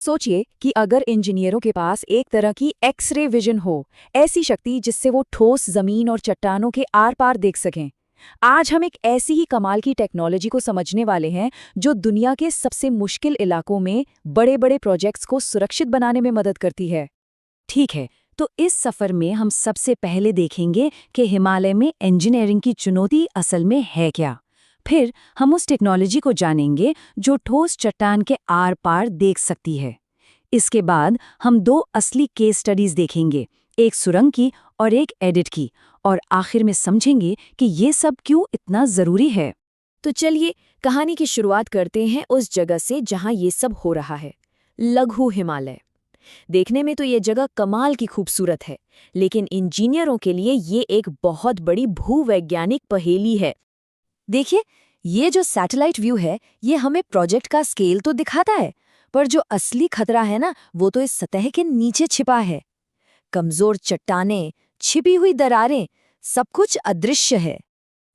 सोचिए कि अगर इंजीनियरों के पास एक तरह की एक्स-रे विजन हो, ऐसी शक्ति जिससे वो ठोस जमीन और चट्टानों के आर पार देख सकें। आज हम एक ऐसी ही कमाल की टेक्नोलॉजी को समझने वाले हैं जो दुनिया के सबसे मुश्किल इलाकों में बड़े बड़े प्रोजेक्ट्स को सुरक्षित बनाने में मदद करती है। ठीक है, तो इस सफर में हम सबसे पहले देखेंगे कि हिमालय में इंजीनियरिंग की चुनौती असल में है क्या। फिर हम उस टेक्नोलॉजी को जानेंगे जो ठोस चट्टान के आर पार देख सकती है। इसके बाद हम दो असली केस स्टडीज देखेंगे, एक सुरंग की और एक एडिट की, और आखिर में समझेंगे कि ये सब क्यों इतना जरूरी है। तो चलिए कहानी की शुरुआत करते हैं उस जगह से जहां ये सब हो रहा है, लघु हिमालय। देखने में तो ये जगह कमाल की खूबसूरत है, लेकिन इंजीनियरों के लिए ये एक बहुत बड़ी भूवैज्ञानिक पहेली है। देखिए, ये जो सैटेलाइट व्यू है, ये हमें प्रोजेक्ट का स्केल तो दिखाता है, पर जो असली खतरा है ना, वो तो इस सतह के नीचे छिपा है। कमजोर चट्टानें, छिपी हुई दरारें, सब कुछ अदृश्य है।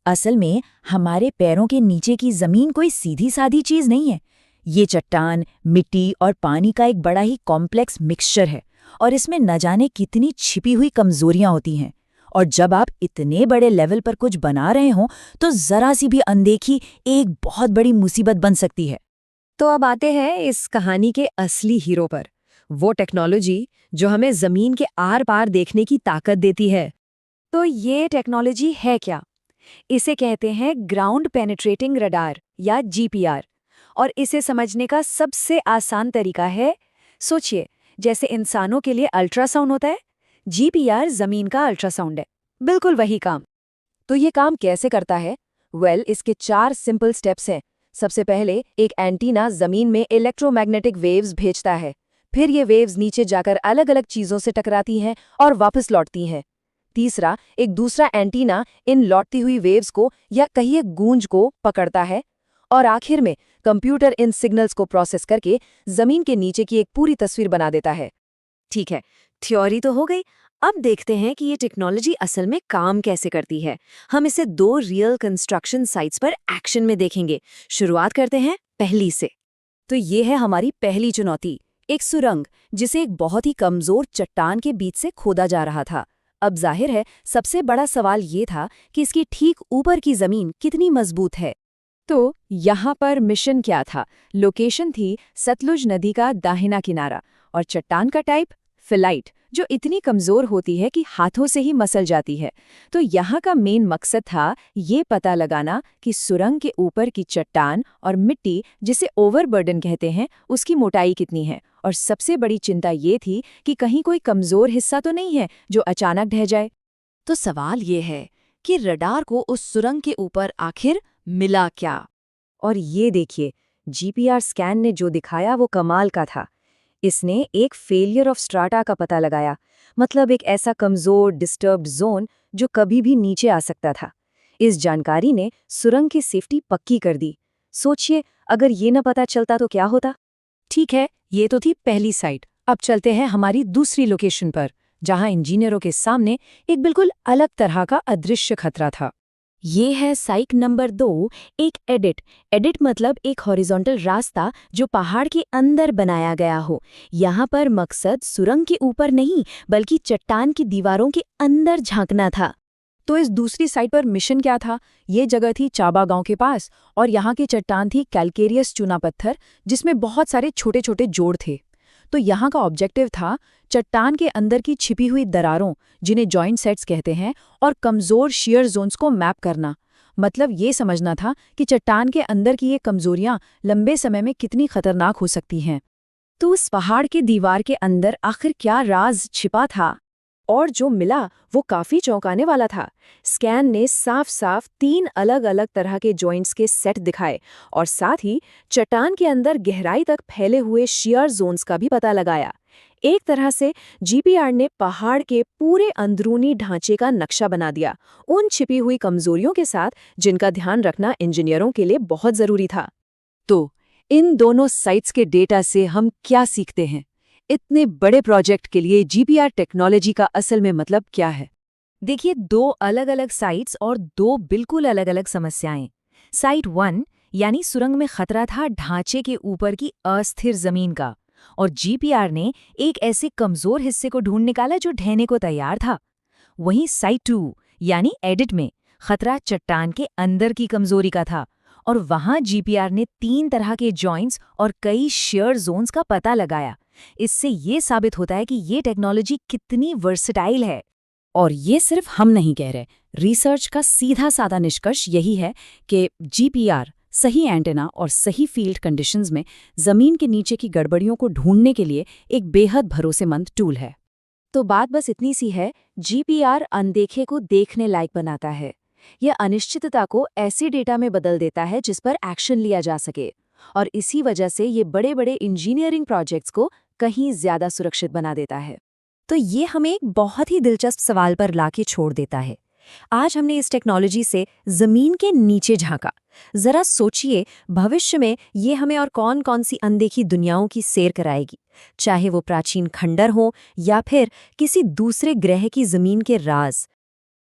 असल में हमारे पैरों के नीचे की जमीन कोई सीधी सादी चीज नहीं है। ये चट्टान, मिट्टी और पानी का एक बड़ा ही कॉम्प्लेक्स मिक्सचर है, और इसमें न जाने कितनी छिपी हुई कमजोरियां होती हैं। और जब आप इतने बड़े लेवल पर कुछ बना रहे हों, तो जरा सी भी अनदेखी एक बहुत बड़ी मुसीबत बन सकती है। तो अब आते हैं इस कहानी के असली हीरो पर, वो टेक्नोलॉजी जो हमें जमीन के आर पार देखने की ताकत देती है। तो ये टेक्नोलॉजी है क्या? इसे कहते हैं ग्राउंड पेनिट्रेटिंग रडार या जीपीआर। और इसे समझने का सबसे आसान तरीका है, सोचिए जैसे इंसानों के लिए अल्ट्रासाउंड होता है, जीपीआर जमीन का अल्ट्रासाउंड है। बिल्कुल वही काम। तो ये काम कैसे करता है? इसके 4 सिंपल स्टेप्स हैं। सबसे पहले एक एंटीना जमीन में इलेक्ट्रोमैग्नेटिक वेव्स भेजता है। फिर ये वेव्स नीचे जाकर अलग अलग चीजों से टकराती हैं और वापस लौटती हैं। तीसरा, एक दूसरा एंटीना इन लौटती हुई वेव्स को या कहिए गूंज को पकड़ता है। और आखिर में कंप्यूटर इन सिग्नल्स को प्रोसेस करके जमीन के नीचे की एक पूरी तस्वीर बना देता है। ठीक है, थ्योरी तो हो गई। अब देखते हैं कि ये टेक्नोलॉजी असल में काम कैसे करती है। हम इसे 2 रियल कंस्ट्रक्शन साइट्स पर एक्शन में देखेंगे। शुरुआत करते हैं पहली से। तो ये है हमारी पहली चुनौती, एक सुरंग जिसे एक बहुत ही कमजोर चट्टान के बीच से खोदा जा रहा था। अब जाहिर है सबसे बड़ा सवाल ये था कि इसकी ठीक ऊपर की जमीन कितनी मजबूत है। तो यहाँ पर मिशन क्या था? लोकेशन थी सतलुज नदी का दाहिना किनारा, और चट्टान का टाइप फिलाइट, जो इतनी कमजोर होती है कि हाथों से ही मसल जाती है। तो यहाँ का मेन मकसद था ये पता लगाना कि सुरंग के ऊपर की चट्टान और मिट्टी, जिसे ओवरबर्डन कहते हैं, उसकी मोटाई कितनी है। और सबसे बड़ी चिंता ये थी कि कहीं कोई कमजोर हिस्सा तो नहीं है जो अचानक ढह जाए। तो सवाल ये है कि रडार को उस सुरंग के ऊपर आखिर मिला क्या? और ये देखिए, जीपीआर स्कैन ने जो दिखाया वो कमाल का था। इसने एक फेलियर ऑफ स्ट्राटा का पता लगाया, मतलब एक ऐसा कमजोर डिस्टर्ब्ड जोन जो कभी भी नीचे आ सकता था। इस जानकारी ने सुरंग की सेफ्टी पक्की कर दी। सोचिए अगर ये न पता चलता तो क्या होता। ठीक है, ये तो थी पहली साइट। अब चलते हैं हमारी दूसरी लोकेशन पर, जहां इंजीनियरों के सामने एक बिल्कुल अलग तरह का अदृश्य खतरा था। ये है साइट नंबर 2, एक एडिट। एडिट मतलब एक हॉरिजॉन्टल रास्ता जो पहाड़ के अंदर बनाया गया हो। यहाँ पर मकसद सुरंग के ऊपर नहीं, बल्कि चट्टान की दीवारों के अंदर झांकना था। तो इस दूसरी साइट पर मिशन क्या था? ये जगह थी चाबा गांव के पास, और यहाँ की चट्टान थी कैलकेरियस चूना पत्थर, जिसमें बहुत सारे छोटे छोटे जोड़ थे। तो यहाँ का ऑब्जेक्टिव था चट्टान के अंदर की छिपी हुई दरारों, जिन्हें जॉइंट सेट्स कहते हैं, और कमजोर शियर जोन्स को मैप करना। मतलब ये समझना था कि चट्टान के अंदर की ये कमजोरियां लंबे समय में कितनी खतरनाक हो सकती हैं। तो उस पहाड़ की दीवार के अंदर आखिर क्या राज छिपा था? और जो मिला वो काफी चौंकाने वाला था। स्कैन ने साफ साफ 3 अलग अलग तरह के जॉइंट्स के सेट दिखाए, और साथ ही चट्टान के अंदर गहराई तक फैले हुए शियर जोन्स का भी पता लगाया। एक तरह से जीपीआर ने पहाड़ के पूरे अंदरूनी ढांचे का नक्शा बना दिया, उन छिपी हुई कमजोरियों के साथ जिनका ध्यान रखना इंजीनियरों के लिए बहुत जरूरी था। तो इन दोनों साइट्स के डेटा से हम क्या सीखते हैं? इतने बड़े प्रोजेक्ट के लिए जीपीआर टेक्नोलॉजी का असल में मतलब क्या है? देखिए, 2 अलग अलग साइट्स और 2 बिल्कुल अलग अलग समस्याएं। साइट 1 यानी सुरंग में खतरा था ढांचे के ऊपर की अस्थिर जमीन का, और जीपीआर ने एक ऐसे कमजोर हिस्से को ढूंढ निकाला जो ढहने को तैयार था। वहीं साइट 2 यानी एडिट में खतरा चट्टान के अंदर की कमजोरी का था, और वहां जीपीआर ने 3 तरह के जॉइंट्स और कई शेयर जोन्स का पता लगाया। इससे ये साबित होता है कि ये टेक्नोलॉजी कितनी वर्सेटाइल है। और ये सिर्फ हम नहीं कह रहे, रिसर्च का सीधा साधा निष्कर्ष यही है कि जीपीआर सही एंटेना और सही फील्ड कंडीशंस में जमीन के नीचे की गड़बड़ियों को ढूंढने के लिए एक बेहद भरोसेमंद टूल है। तो बात बस इतनी सी है, जीपीआर अनदेखे को देखने लायक बनाता है। यह अनिश्चितता को ऐसे डेटा में बदल देता है जिस पर एक्शन लिया जा सके, और इसी वजह से ये बड़े बड़े इंजीनियरिंग प्रोजेक्ट्स को कहीं ज्यादा सुरक्षित बना देता है। तो ये हमें एक बहुत ही दिलचस्प सवाल पर लाके छोड़ देता है। आज हमने इस टेक्नोलॉजी से जमीन के नीचे झांका। जरा सोचिए, भविष्य में ये हमें और कौन कौन सी अनदेखी दुनियाओं की सैर कराएगी, चाहे वो प्राचीन खंडर हो या फिर किसी दूसरे ग्रह की जमीन के राज।